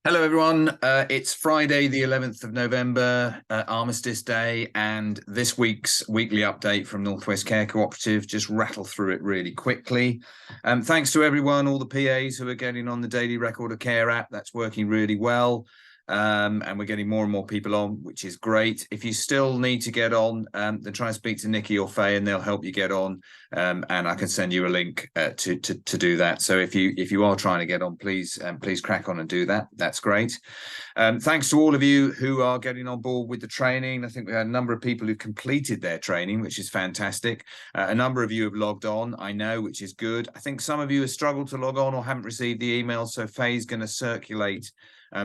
Hello, everyone. It's Friday, the 11th of November, Armistice Day, and this week's weekly update from Northwest Care Co-Operative. Just rattle through it really quickly. Thanks to everyone, all the PAs who are getting on the Daily Record of Care app. That's working really well. And we're getting more and more people on, which is great. If you still need to get on, then try and speak to Nikki or Faye, and they'll help you get on. And I can send you a link to do that. So if you are trying to get on, please crack on and do that. That's great. Thanks to all of you who are getting on board with the training. I think we had a number of people who completed their training, which is fantastic. A number of you have logged on, I know, which is good. I think some of you have struggled to log on or haven't received the email, so Faye's going to circulate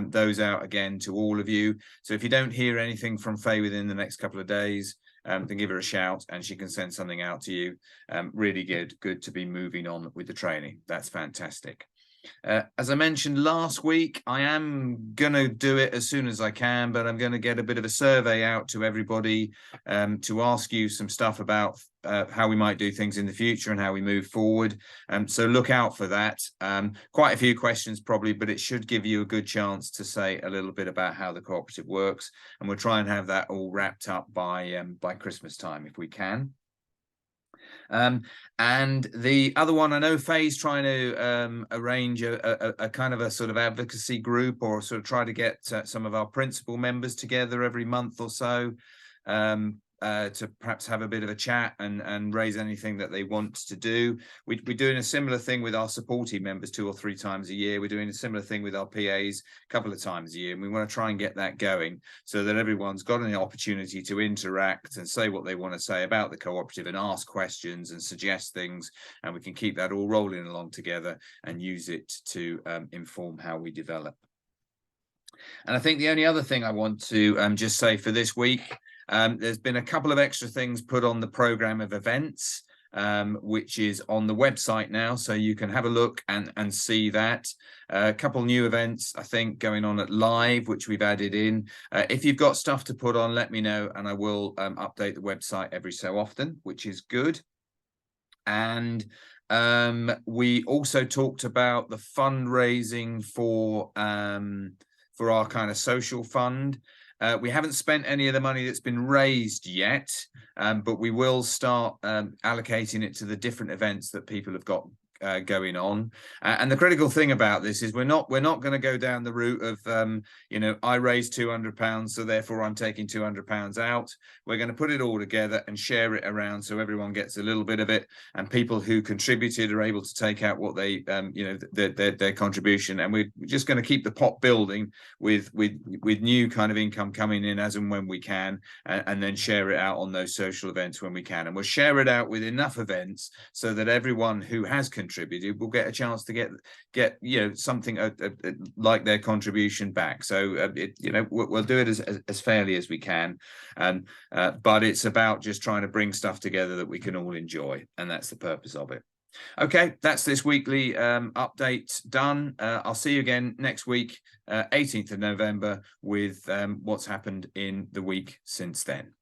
those out again to all of you. So if you don't hear anything from Faye within the next couple of days, then give her a shout and she can send something out to you. Really good to be moving on with the training. That's fantastic. As I mentioned last week, I am going to do it as soon as I can, but I'm going to get a bit of a survey out to everybody to ask you some stuff about how we might do things in the future and how we move forward. So look out for that. Quite a few questions probably, but it should give you a good chance to say a little bit about how the cooperative works. And we'll try and have that all wrapped up by Christmas time if we can. And the other one, I know Faye's trying to arrange a kind of a sort of advocacy group, or sort of try to get some of our principal members together every month or so to perhaps have a bit of a chat and raise anything that they want to do. We're doing a similar thing with our supporting members 2 or 3 times a year. We're doing a similar thing with our PAs a couple of times a year, and we want to try and get that going so that everyone's got an opportunity to interact and say what they want to say about the cooperative and ask questions and suggest things, and we can keep that all rolling along together and use it to inform how we develop. And I think the only other thing I want to just say for this week, there's been a couple of extra things put on the program of events, which is on the website now, so you can have a look and see that. A couple new events, I think, going on at Live, which we've added in. If you've got stuff to put on, let me know, and I will update the website every so often, which is good. And we also talked about the fundraising for our kind of social fund. We haven't spent any of the money that's been raised yet, but we will start allocating it to the different events that people have got going on. And the critical thing about this is we're not going to go down the route of I raised £200, so therefore I'm taking £200 out. We're going to put it all together and share it around so everyone gets a little bit of it, and people who contributed are able to take out what they their contribution, and we're just going to keep the pot building with new kind of income coming in as and when we can, and then share it out on those social events when we can. And we'll share it out with enough events so that everyone who has contributed will get a chance to get something like their contribution back. So we'll do it as fairly as we can, but it's about just trying to bring stuff together that we can all enjoy, and that's the purpose of it. Okay, that's this weekly update done. I'll see you again next week, 18th of November, with what's happened in the week since then.